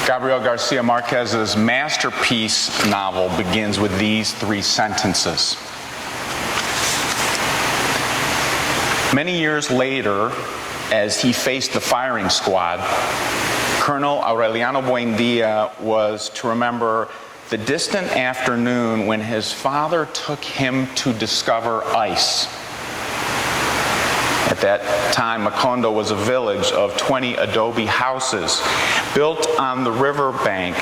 Gabriel Garcia Marquez's masterpiece novel begins with these 3 sentences. Many years later, as he faced the firing squad, Colonel Aureliano Buendia was to remember the distant afternoon when his father took him to discover ice. At that time, Macondo was a village of 20 adobe houses built on the riverbank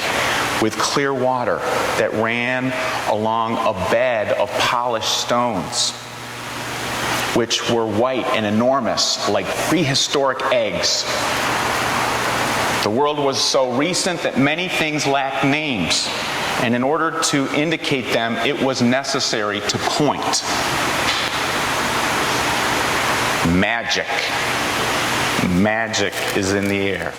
with clear water that ran along a bed of polished stones, which were white and enormous, like prehistoric eggs. The world was so recent that many things lacked names, and in order to indicate them, it was necessary to point. Magic. Magic is in the air.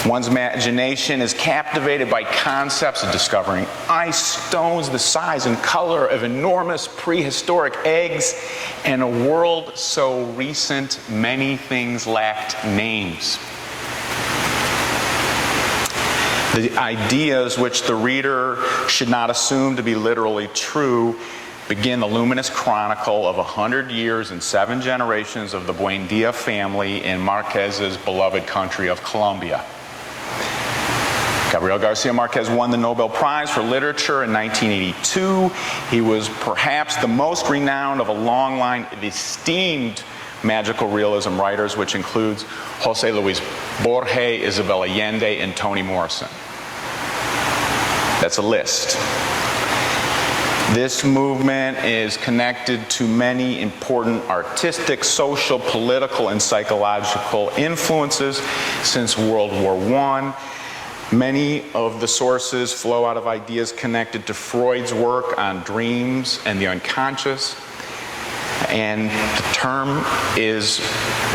One's imagination is captivated by concepts of discovering ice, stones the size and color of enormous prehistoric eggs, and a world so recent many things lacked names. The ideas which the reader should not assume to be literally true begin the luminous chronicle of 100 years and 7 generations of the Buendia family in Marquez's beloved country of Colombia. Gabriel Garcia Marquez won the Nobel Prize for Literature in 1982. He was perhaps the most renowned of a long line of esteemed magical realism writers, which includes José Luis Borges, Isabel Allende, and Toni Morrison. That's a list. This movement is connected to many important artistic, social, political, and psychological influences since World War I. Many of the sources flow out of ideas connected to Freud's work on dreams and the unconscious. And the term is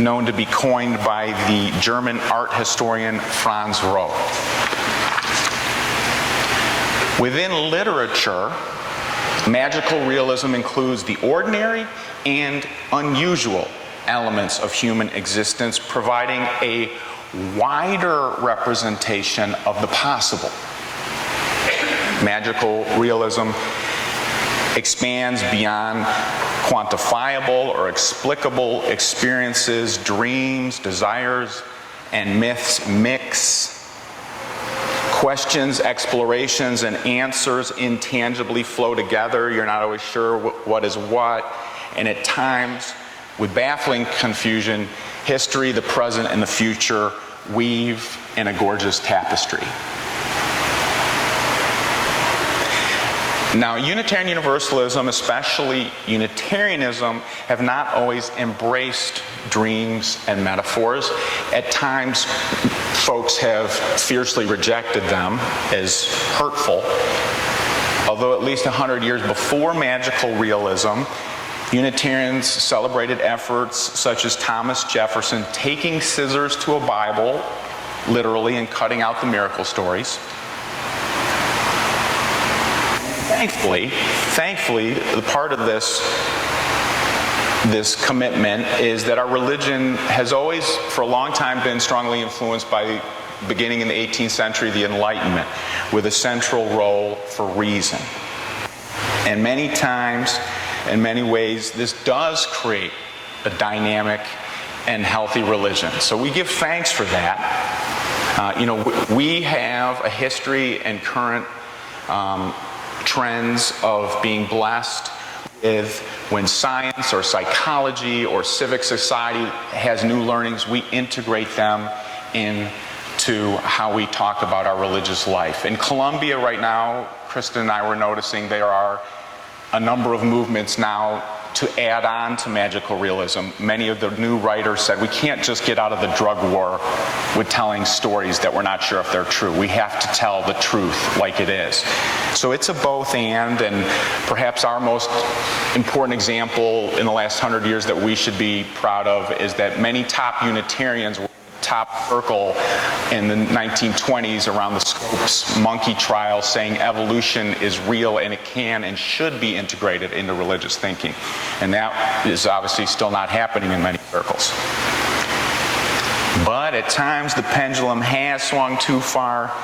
known to be coined by the German art historian Franz Roh. Within literature, magical realism includes the ordinary and unusual elements of human existence, providing a wider representation of the possible. Magical realism expands beyond quantifiable or explicable experiences. Dreams, desires, and myths mix. Questions, explorations, and answers intangibly flow together. You're not always sure what is what, and at times, with baffling confusion, history, the present, and the future weave in a gorgeous tapestry. Now, Unitarian Universalism, especially Unitarianism, have not always embraced dreams and metaphors. At times, folks have fiercely rejected them as hurtful. Although at least 100 years before magical realism, Unitarians celebrated efforts such as Thomas Jefferson taking scissors to a Bible, literally, and cutting out the miracle stories. Thankfully, the part of this commitment is that our religion has always, for a long time, been strongly influenced by, beginning in the 18th century, the Enlightenment, with a central role for reason. And many times, in many ways, this does create a dynamic and healthy religion. So we give thanks for that. We have a history and current trends of being blessed with when science or psychology or civic society has new learnings, we integrate them into how we talk about our religious life. In Colombia right now, Kristen and I were noticing there are a number of movements now to add on to magical realism. Many of the new writers said we can't just get out of the drug war with telling stories that we're not sure if they're true. We have to tell the truth like it is. So it's a both and perhaps our most important example in the last 100 years that we should be proud of is that many top Unitarians were top circle in the 1920s around the Scopes monkey trial, saying evolution is real and it can and should be integrated into religious thinking. And that is obviously still not happening in many circles. But at times the pendulum has swung too far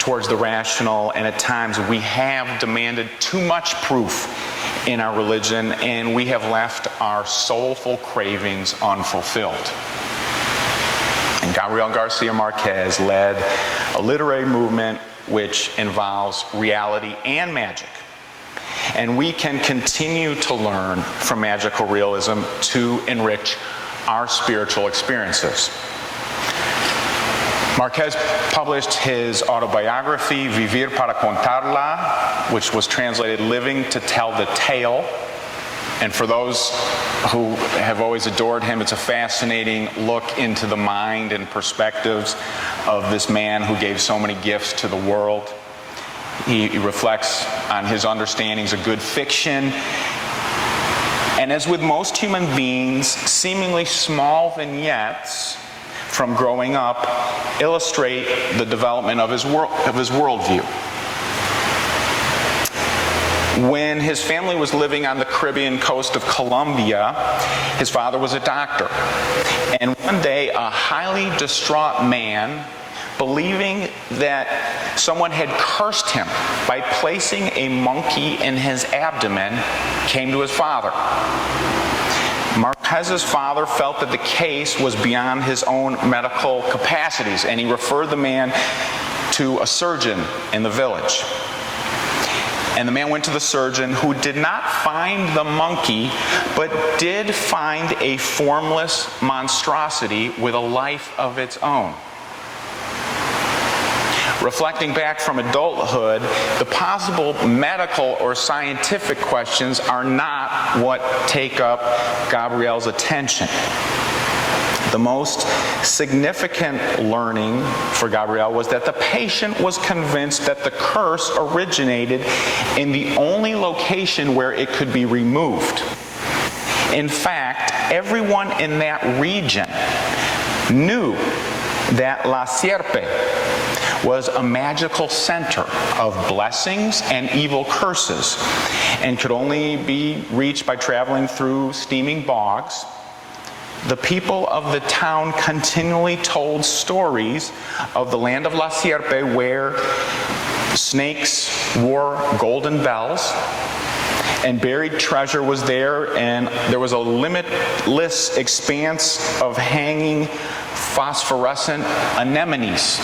towards the rational, and at times we have demanded too much proof in our religion, and we have left our soulful cravings unfulfilled. And Gabriel Garcia Marquez led a literary movement which involves reality and magic. And we can continue to learn from magical realism to enrich our spiritual experiences. Marquez published his autobiography, Vivir para contarla, which was translated Living to Tell the Tale. And for those who have always adored him, it's a fascinating look into the mind and perspectives of this man who gave so many gifts to the world. He reflects on his understandings of good fiction. And as with most human beings, seemingly small vignettes from growing up illustrate the development of his worldview. When his family was living on the Caribbean coast of Colombia, his father was a doctor. And one day, a highly distraught man, believing that someone had cursed him by placing a monkey in his abdomen, came to his father. Marquez's father felt that the case was beyond his own medical capacities, and he referred the man to a surgeon in the village. And the man went to the surgeon, who did not find the monkey, but did find a formless monstrosity with a life of its own. Reflecting back from adulthood, the possible medical or scientific questions are not what take up Gabriel's attention. The most significant learning for Gabriel was that the patient was convinced that the curse originated in the only location where it could be removed. In fact, everyone in that region knew that La Sierpe was a magical center of blessings and evil curses, and could only be reached by traveling through steaming bogs. The people of the town continually told stories of the land of La Sierpe, where snakes wore golden bells, and buried treasure was there, and there was a limitless expanse of hanging phosphorescent anemones.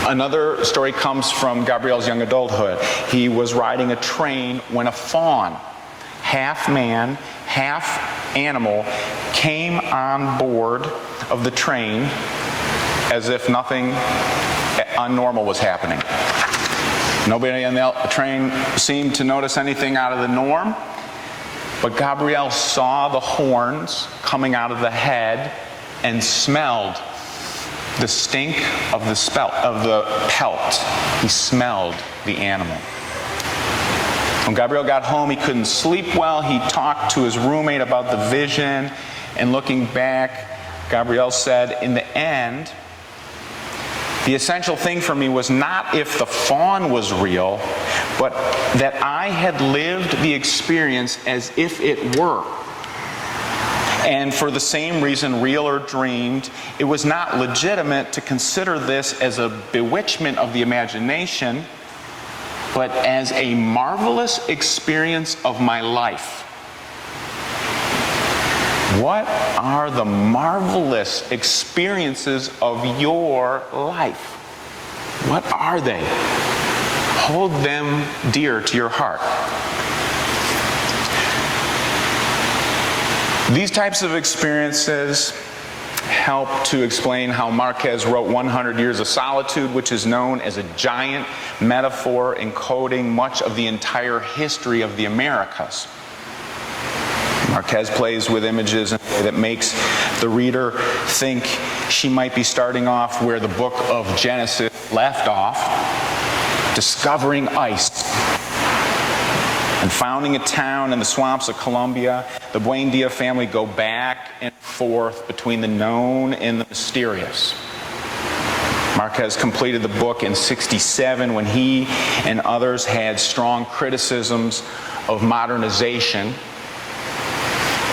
Another story comes from Gabriel's young adulthood. He was riding a train when a fawn, half man, half animal, came on board of the train as if nothing unnormal was happening. Nobody on the train seemed to notice anything out of the norm, but Gabriel saw the horns coming out of the head and smelled the stink of the pelt. He smelled the animal. When Gabriel got home, he couldn't sleep well. He talked to his roommate about the vision, and looking back, Gabriel said, in the end, the essential thing for me was not if the fawn was real, but that I had lived the experience as if it were. And for the same reason, real or dreamed, it was not legitimate to consider this as a bewitchment of the imagination, but as a marvelous experience of my life. What are the marvelous experiences of your life? What are they? Hold them dear to your heart. These types of experiences help to explain how Marquez wrote 100 Years of Solitude, which is known as a giant metaphor encoding much of the entire history of the Americas. Marquez plays with images in a way that makes the reader think she might be starting off where the book of Genesis left off, discovering ice and founding a town in the swamps of Colombia. The Buendia family go back and forth between the known and the mysterious. Marquez completed the book in '67 when he and others had strong criticisms of modernization.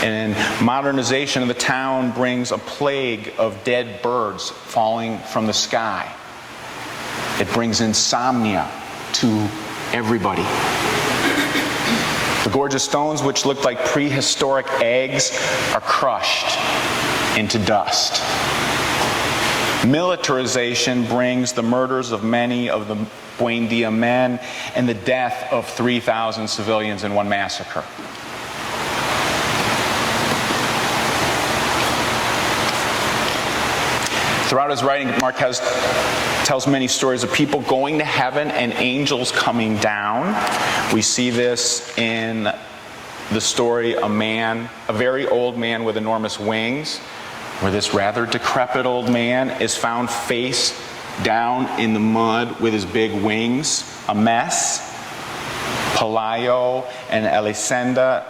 And modernization of the town brings a plague of dead birds falling from the sky. It brings insomnia to everybody. The gorgeous stones, which looked like prehistoric eggs, are crushed into dust. Militarization brings the murders of many of the Buendia men and the death of 3,000 civilians in one massacre. Throughout his writing, Marquez tells many stories of people going to heaven and angels coming down. We see this in the story, a very old man with enormous wings, where this rather decrepit old man is found face down in the mud with his big wings, a mess. Pelayo and Elisenda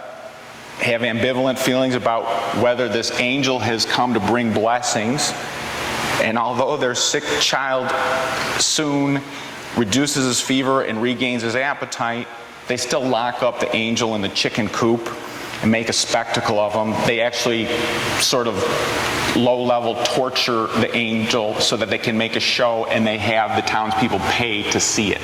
have ambivalent feelings about whether this angel has come to bring blessings. And although their sick child soon reduces his fever and regains his appetite, they still lock up the angel in the chicken coop and make a spectacle of him. They actually sort of low-level torture the angel so that they can make a show, and they have the townspeople pay to see it.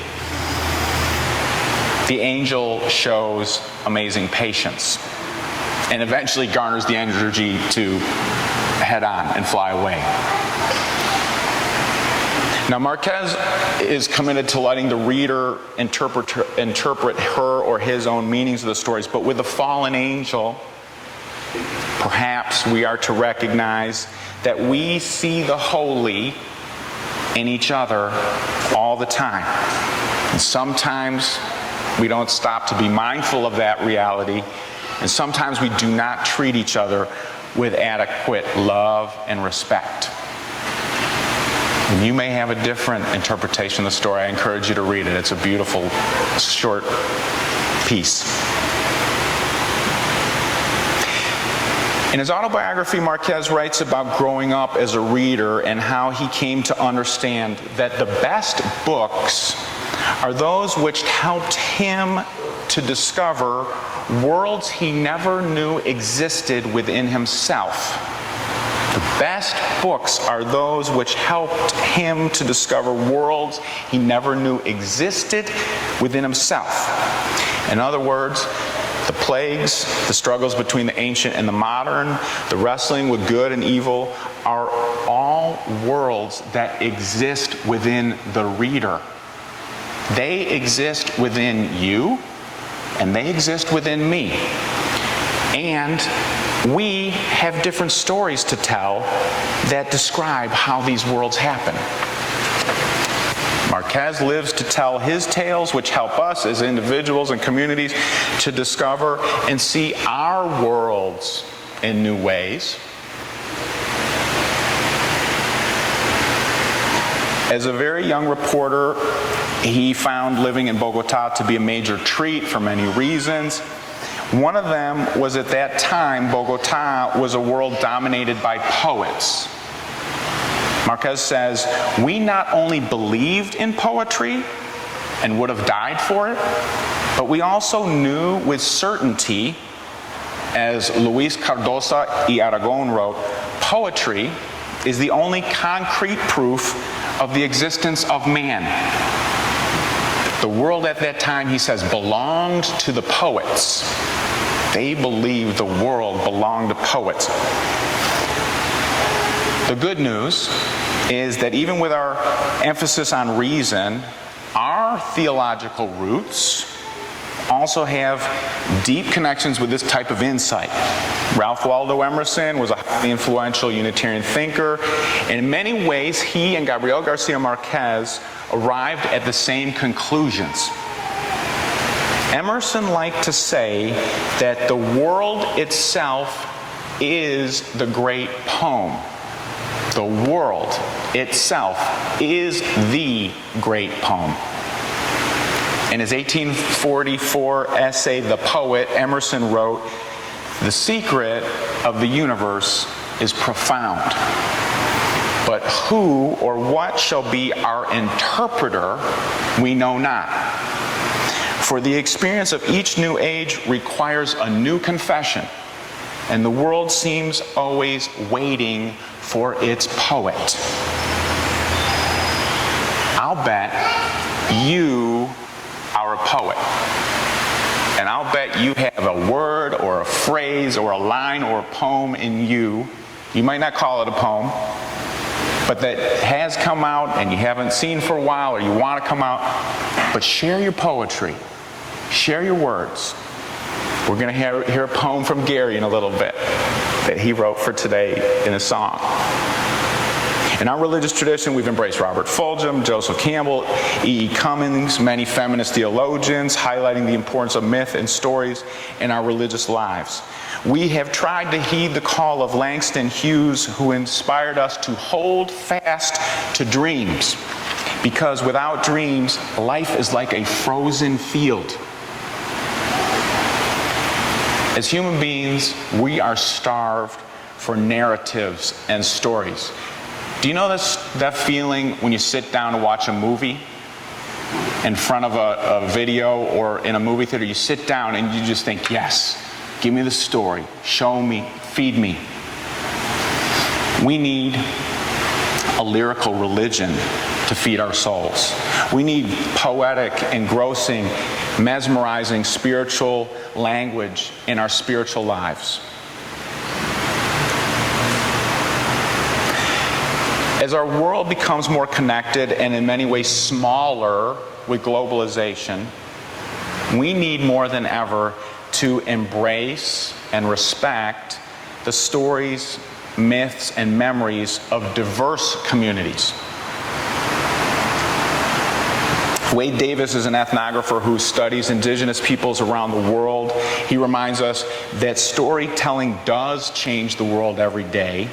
The angel shows amazing patience and eventually garners the energy to head on and fly away. Now, Marquez is committed to letting the reader interpret her or his own meanings of the stories, but with the fallen angel, perhaps we are to recognize that we see the holy in each other all the time. And sometimes we don't stop to be mindful of that reality, and sometimes we do not treat each other with adequate love and respect. And you may have a different interpretation of the story. I encourage you to read it. It's a beautiful, short piece. In his autobiography, Marquez writes about growing up as a reader and how he came to understand that the best books are those which helped him to discover worlds he never knew existed within himself. The best books are those which helped him to discover worlds he never knew existed within himself. In other words, the plagues, the struggles between the ancient and the modern, the wrestling with good and evil are all worlds that exist within the reader. They exist within you, and they exist within me. And we have different stories to tell that describe how these worlds happen. Marquez lives to tell his tales, which help us as individuals and communities to discover and see our worlds in new ways. As a very young reporter, he found living in Bogota to be a major treat for many reasons. One of them was at that time, Bogota was a world dominated by poets. Marquez says, we not only believed in poetry and would have died for it, but we also knew with certainty, as Luis Cardosa y Aragon wrote, poetry is the only concrete proof of the existence of man. The world at that time, he says, belonged to the poets. They believed the world belonged to poets. The good news is that even with our emphasis on reason, our theological roots also have deep connections with this type of insight. Ralph Waldo Emerson was a highly influential Unitarian thinker. In many ways, he and Gabriel Garcia Marquez arrived at the same conclusions. Emerson liked to say that the world itself is the great poem. The world itself is the great poem. In his 1844 essay, The Poet, Emerson wrote, "The secret of the universe is profound. But who or what shall be our interpreter, we know not. For the experience of each new age requires a new confession, and the world seems always waiting for its poet. I'll bet you are a poet. And I'll bet you have a word or a phrase or a line or a poem in you. You might not call it a poem, but that has come out and you haven't seen for a while, or you want to come out. But share your poetry. Share your words. We're going to hear a poem from Gary in a little bit that he wrote for today in a song. In our religious tradition, we've embraced Robert Fulghum, Joseph Campbell, E.E. Cummings, many feminist theologians, highlighting the importance of myth and stories in our religious lives. We have tried to heed the call of Langston Hughes, who inspired us to hold fast to dreams, because without dreams, life is like a frozen field. As human beings, we are starved for narratives and stories. Do you know that feeling when you sit down to watch a movie in front of a video, or in a movie theater, you sit down and you just think, yes, give me the story, show me, feed me. We need a lyrical religion to feed our souls. We need poetic, engrossing, mesmerizing spiritual language in our spiritual lives. As our world becomes more connected and in many ways smaller with globalization, we need more than ever to embrace and respect the stories, myths, and memories of diverse communities. Wade Davis is an ethnographer who studies indigenous peoples around the world. He reminds us that storytelling does change the world every day.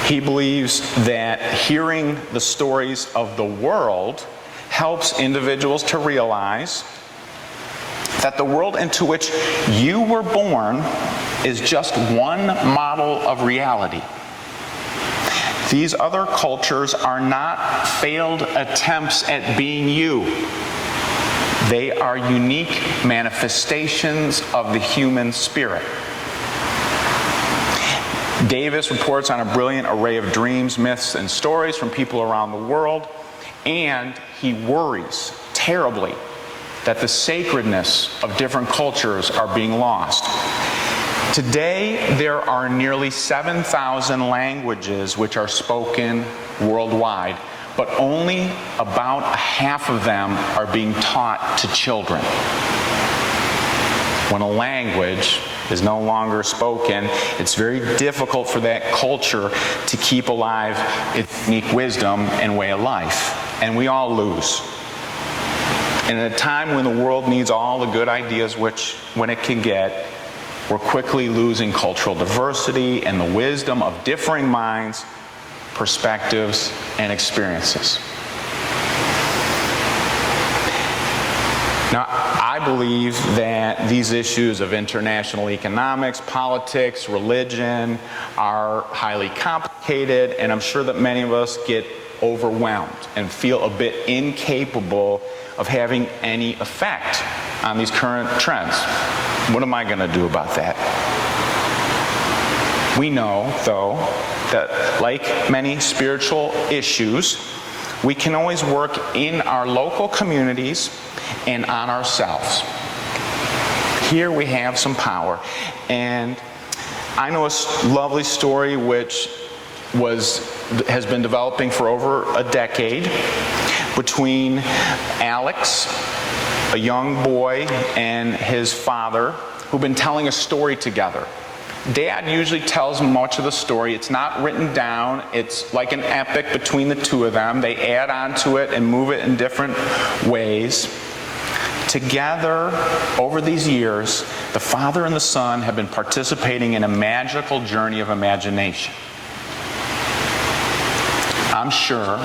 He believes that hearing the stories of the world helps individuals to realize that the world into which you were born is just one model of reality. These other cultures are not failed attempts at being you. They are unique manifestations of the human spirit. Davis reports on a brilliant array of dreams, myths, and stories from people around the world, and he worries terribly that the sacredness of different cultures are being lost. Today, there are nearly 7,000 languages which are spoken worldwide, but only about half of them are being taught to children. When a language is no longer spoken, it's very difficult for that culture to keep alive its unique wisdom and way of life. And we all lose. And at a time when the world needs all the good ideas when it can get, we're quickly losing cultural diversity and the wisdom of differing minds, perspectives, and experiences. Now, I believe that these issues of international economics, politics, religion are highly complicated, and I'm sure that many of us get overwhelmed and feel a bit incapable of having any effect on these current trends. What am I going to do about that? We know, though, that like many spiritual issues, we can always work in our local communities and on ourselves. Here we have some power. And I know a lovely story which has been developing for over a decade between Alex, a young boy, and his father, who've been telling a story together. Dad usually tells much of the story. It's not written down. It's like an epic between the two of them. They add on to it and move it in different ways. Together, over these years, the father and the son have been participating in a magical journey of imagination. I'm sure,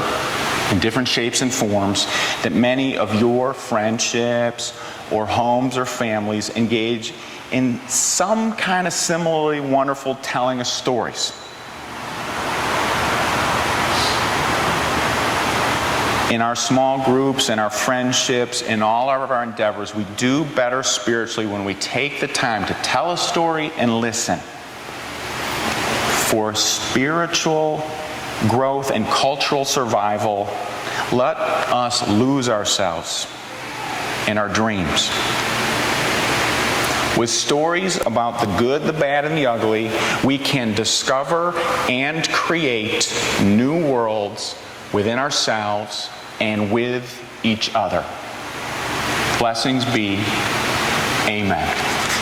in different shapes and forms, that many of your friendships or homes or families engage in some kind of similarly wonderful telling of stories. in our small groups, in our friendships, in all of our endeavors, we do better spiritually when we take the time to tell a story and listen. For spiritual growth and cultural survival, let us lose ourselves in our dreams. With stories about the good, the bad, and the ugly, we can discover and create new worlds within ourselves and with each other. Blessings be. Amen.